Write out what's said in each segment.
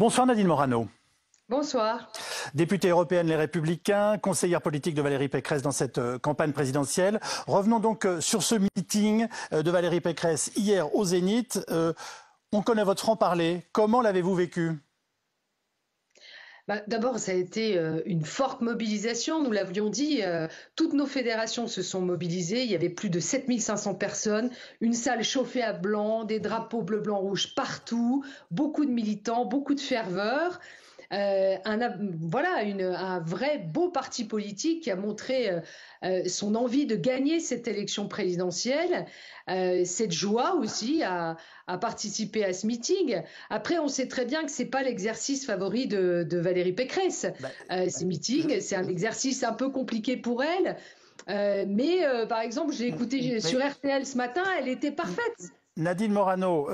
Bonsoir Nadine Morano. Bonsoir. Députée européenne Les Républicains, conseillère politique de Valérie Pécresse dans cette campagne présidentielle. Revenons donc sur ce meeting de Valérie Pécresse hier au Zénith. On connaît votre franc-parler. Comment l'avez-vous vécu ? D'abord, ça a été une forte mobilisation, nous l'avions dit, toutes nos fédérations se sont mobilisées, il y avait plus de 7500 personnes, une salle chauffée à blanc, des drapeaux bleu, blanc, rouge partout, beaucoup de militants, beaucoup de ferveur. Un vrai beau parti politique qui a montré son envie de gagner cette élection présidentielle, cette joie aussi à participer à ce meeting. Après, on sait très bien que c'est pas l'exercice favori de Valérie Pécresse. Ces meetings, c'est un exercice un peu compliqué pour elle. Par exemple, j'ai écouté sur RTL ce matin, elle était parfaite. Nadine Morano,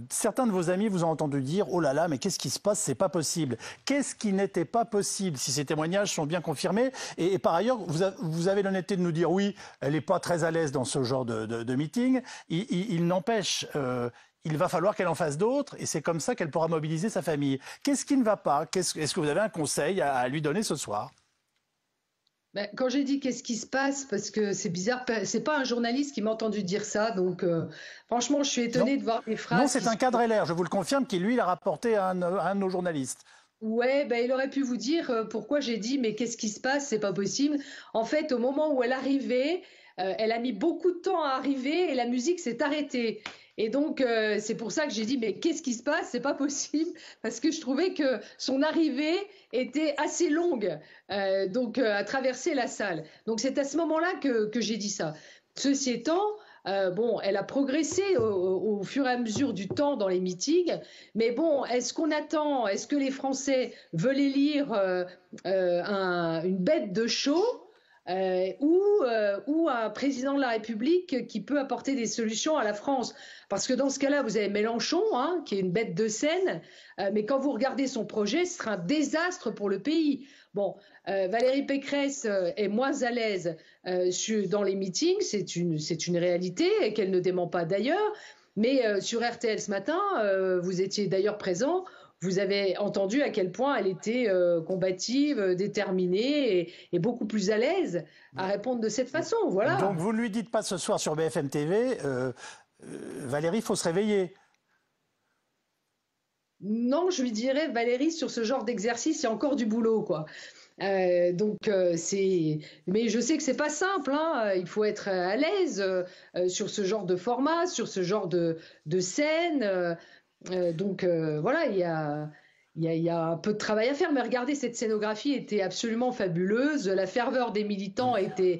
certains de vos amis vous ont entendu dire « Oh là là, mais qu'est-ce qui se passe? C'est pas possible ». Qu'est-ce qui n'était pas possible, si ces témoignages sont bien confirmés? Et par ailleurs, vous avez l'honnêteté de nous dire « Oui, elle n'est pas très à l'aise dans ce genre de meeting ». Il n'empêche, il va falloir qu'elle en fasse d'autres et c'est comme ça qu'elle pourra mobiliser sa famille. Qu'est-ce qui ne va pas? Est-ce que vous avez un conseil à lui donner ce soir? Quand j'ai dit qu'est-ce qui se passe, parce que c'est bizarre, c'est pas un journaliste qui m'a entendu dire ça, donc franchement je suis étonnée de voir des phrases. Non, c'est un cadre LR, je vous le confirme, qui lui l'a rapporté à un de nos journalistes. Ouais, il aurait pu vous dire pourquoi j'ai dit mais qu'est-ce qui se passe, c'est pas possible. En fait, au moment où elle arrivait, elle a mis beaucoup de temps à arriver et la musique s'est arrêtée. Et donc, c'est pour ça que j'ai dit, mais qu'est-ce qui se passe? C'est pas possible, parce que je trouvais que son arrivée était assez longue, à traverser la salle. Donc, c'est à ce moment-là que j'ai dit ça. Ceci étant, elle a progressé au fur et à mesure du temps dans les meetings, mais bon, est-ce qu'on attend, est-ce que les Français veulent élire une bête de show ou un président de la République qui peut apporter des solutions à la France? Parce que dans ce cas-là, vous avez Mélenchon, qui est une bête de scène, mais quand vous regardez son projet, ce sera un désastre pour le pays. Bon, Valérie Pécresse est moins à l'aise dans les meetings, c'est une réalité et qu'elle ne dément pas d'ailleurs, mais sur RTL ce matin, vous étiez d'ailleurs présent. Vous avez entendu à quel point elle était combative, déterminée et beaucoup plus à l'aise à répondre de cette façon. Voilà. Donc vous ne lui dites pas ce soir sur BFM TV, Valérie, il faut se réveiller. Non, je lui dirais, Valérie, sur ce genre d'exercice, il y a encore du boulot, quoi. Mais je sais que c'est pas simple, il faut être à l'aise sur ce genre de format, sur ce genre de scène. Voilà, il y a un peu de travail à faire, mais regardez, cette scénographie était absolument fabuleuse, la ferveur des militants était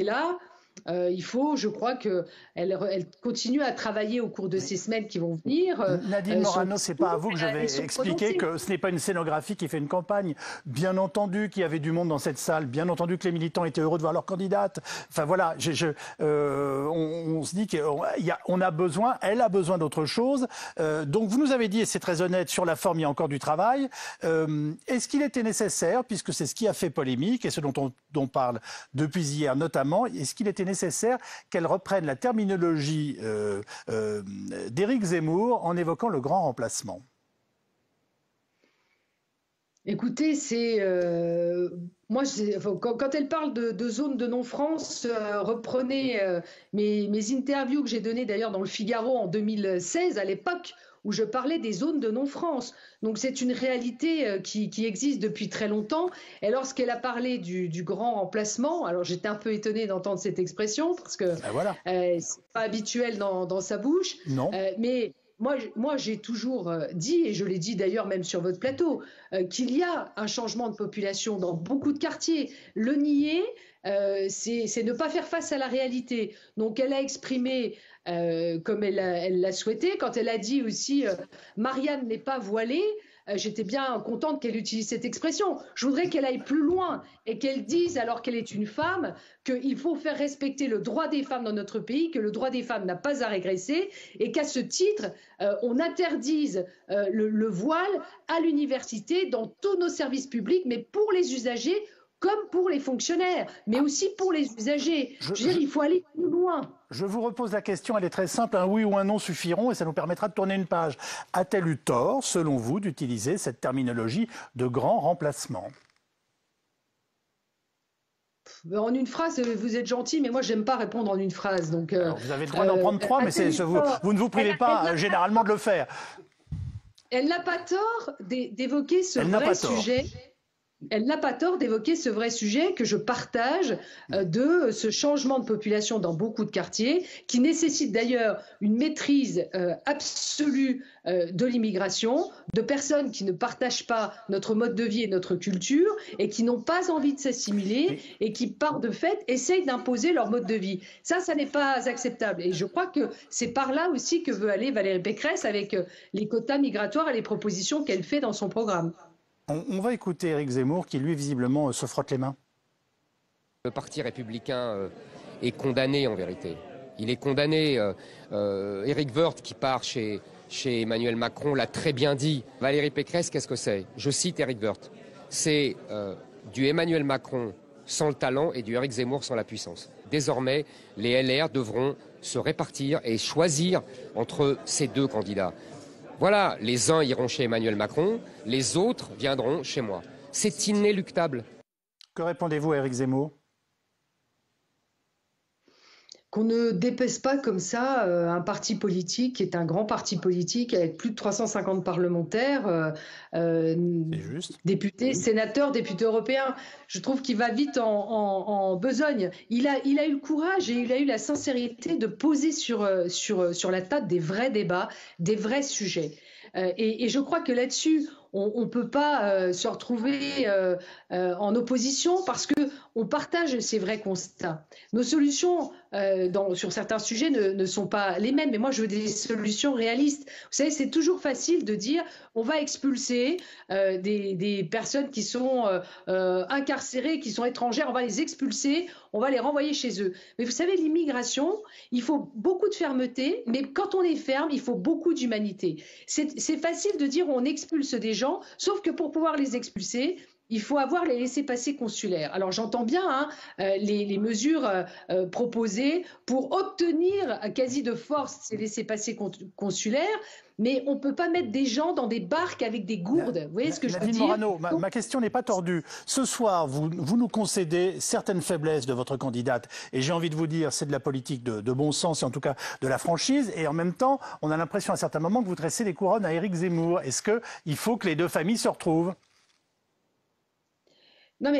là. Je crois qu'elle continue à travailler au cours de ces semaines qui vont venir. Nadine Morano, c'est pas à vous que je vais expliquer que ce n'est pas une scénographie qui fait une campagne. Bien entendu qu'il y avait du monde dans cette salle, bien entendu que les militants étaient heureux de voir leur candidate. Enfin voilà, on se dit qu'on a besoin, elle a besoin d'autre chose. Donc vous nous avez dit, et c'est très honnête, sur la forme, il y a encore du travail. Est-ce qu'il était nécessaire, puisque c'est ce qui a fait polémique et ce dont on parle depuis hier notamment, est-ce qu'il était nécessaire qu'elle reprenne la terminologie d'Éric Zemmour en évoquant le grand remplacement? Écoutez, quand elle parle de zone de non-France, reprenez mes interviews que j'ai données d'ailleurs dans le Figaro en 2016 à l'époque où je parlais des zones de non-France. Donc c'est une réalité qui existe depuis très longtemps. Et lorsqu'elle a parlé du grand remplacement, alors j'étais un peu étonnée d'entendre cette expression parce que c'est pas habituel dans sa bouche. Non. Mais moi, j'ai toujours dit, et je l'ai dit d'ailleurs même sur votre plateau, qu'il y a un changement de population dans beaucoup de quartiers. Le nier, c'est ne pas faire face à la réalité. Donc elle a exprimé comme elle l'a souhaité. Quand elle a dit aussi Marianne n'est pas voilée, j'étais bien contente qu'elle utilise cette expression. Je voudrais qu'elle aille plus loin et qu'elle dise, alors qu'elle est une femme, qu'il faut faire respecter le droit des femmes dans notre pays, que le droit des femmes n'a pas à régresser et qu'à ce titre, on interdise le voile à l'université, dans tous nos services publics, mais pour les usagers comme pour les fonctionnaires, mais aussi pour les usagers. Je veux dire, il faut aller plus loin. Je vous repose la question, elle est très simple, un oui ou un non suffiront et ça nous permettra de tourner une page. A-t-elle eu tort, selon vous, d'utiliser cette terminologie de grand remplacement ? En une phrase, vous êtes gentil, mais moi, j'aime pas répondre en une phrase. Donc, alors, vous avez le droit d'en prendre trois, mais vous ne vous privez pas généralement de le faire. Elle n'a pas tort d'évoquer ce vrai sujet. Elle n'a pas tort d'évoquer ce vrai sujet que je partage de ce changement de population dans beaucoup de quartiers, qui nécessite d'ailleurs une maîtrise absolue de l'immigration, de personnes qui ne partagent pas notre mode de vie et notre culture et qui n'ont pas envie de s'assimiler et qui, par de fait, essayent d'imposer leur mode de vie. Ça n'est pas acceptable. Et je crois que c'est par là aussi que veut aller Valérie Pécresse avec les quotas migratoires et les propositions qu'elle fait dans son programme. On va écouter Éric Zemmour qui, lui, visiblement, se frotte les mains. Le parti républicain est condamné, en vérité. Il est condamné. Éric Woerth, qui part chez Emmanuel Macron, l'a très bien dit. Valérie Pécresse, qu'est-ce que c'est? Je cite Éric Woerth. C'est du Emmanuel Macron sans le talent et du Éric Zemmour sans la puissance. Désormais, les LR devront se répartir et choisir entre ces deux candidats. Voilà, les uns iront chez Emmanuel Macron, les autres viendront chez moi. C'est inéluctable. Que répondez-vous à Éric Zemmour? Qu'on ne dépèse pas comme ça un parti politique qui est un grand parti politique avec plus de 350 parlementaires, députés, sénateurs, députés européens. Je trouve qu'il va vite en besogne. Il a eu le courage et il a eu la sincérité de poser sur la table des vrais débats, des vrais sujets. Et je crois que là-dessus, on ne peut pas se retrouver en opposition parce qu'on partage ces vrais constats. Nos solutions sur certains sujets ne sont pas les mêmes, mais moi je veux des solutions réalistes. Vous savez, c'est toujours facile de dire on va expulser des personnes qui sont incarcérées, qui sont étrangères, on va les expulser, on va les renvoyer chez eux. Mais vous savez, l'immigration, il faut beaucoup de fermeté, mais quand on est ferme, il faut beaucoup d'humanité. C'est facile de dire on expulse des gens, sauf que pour pouvoir les expulser, il faut avoir les laissez-passer consulaires. Alors j'entends bien les mesures proposées pour obtenir quasi de force ces laissez-passer consulaires, mais on ne peut pas mettre des gens dans des barques avec des gourdes. Vous voyez ce que je veux dire? Morano, ma question n'est pas tordue. Ce soir, vous nous concédez certaines faiblesses de votre candidate. Et j'ai envie de vous dire, c'est de la politique de bon sens et en tout cas de la franchise. Et en même temps, on a l'impression à certains moments que vous dressez les couronnes à Éric Zemmour. Est-ce qu'il faut que les deux familles se retrouvent? Non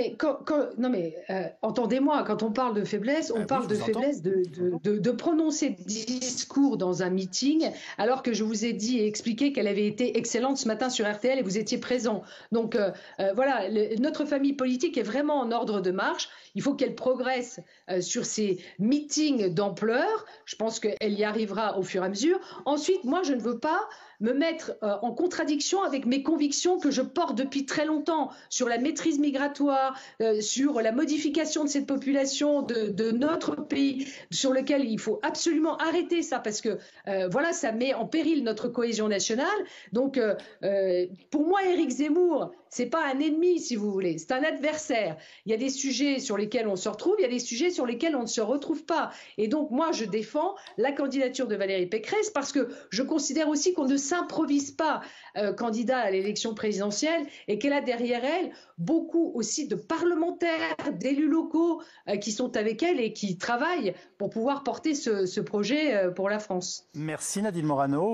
mais, entendez-moi, quand on parle de faiblesse, on parle de faiblesse de prononcer des discours dans un meeting, alors que je vous ai dit et expliqué qu'elle avait été excellente ce matin sur RTL et vous étiez présent. Donc voilà, notre famille politique est vraiment en ordre de marche. Il faut qu'elle progresse sur ces meetings d'ampleur. Je pense qu'elle y arrivera au fur et à mesure. Ensuite, moi, je ne veux pas me mettre en contradiction avec mes convictions que je porte depuis très longtemps sur la maîtrise migratoire, sur la modification de cette population de notre pays, sur lequel il faut absolument arrêter ça parce que voilà, ça met en péril notre cohésion nationale. Donc pour moi, Éric Zemmour, c'est pas un ennemi, si vous voulez, c'est un adversaire. Il y a des sujets sur lesquels on se retrouve, il y a des sujets sur lesquels on ne se retrouve pas. Et donc moi, je défends la candidature de Valérie Pécresse parce que je considère aussi qu'on ne s'improvise pas candidat à l'élection présidentielle et qu'elle a derrière elle beaucoup aussi de parlementaires, d'élus locaux qui sont avec elle et qui travaillent pour pouvoir porter ce projet pour la France. Merci Nadine Morano.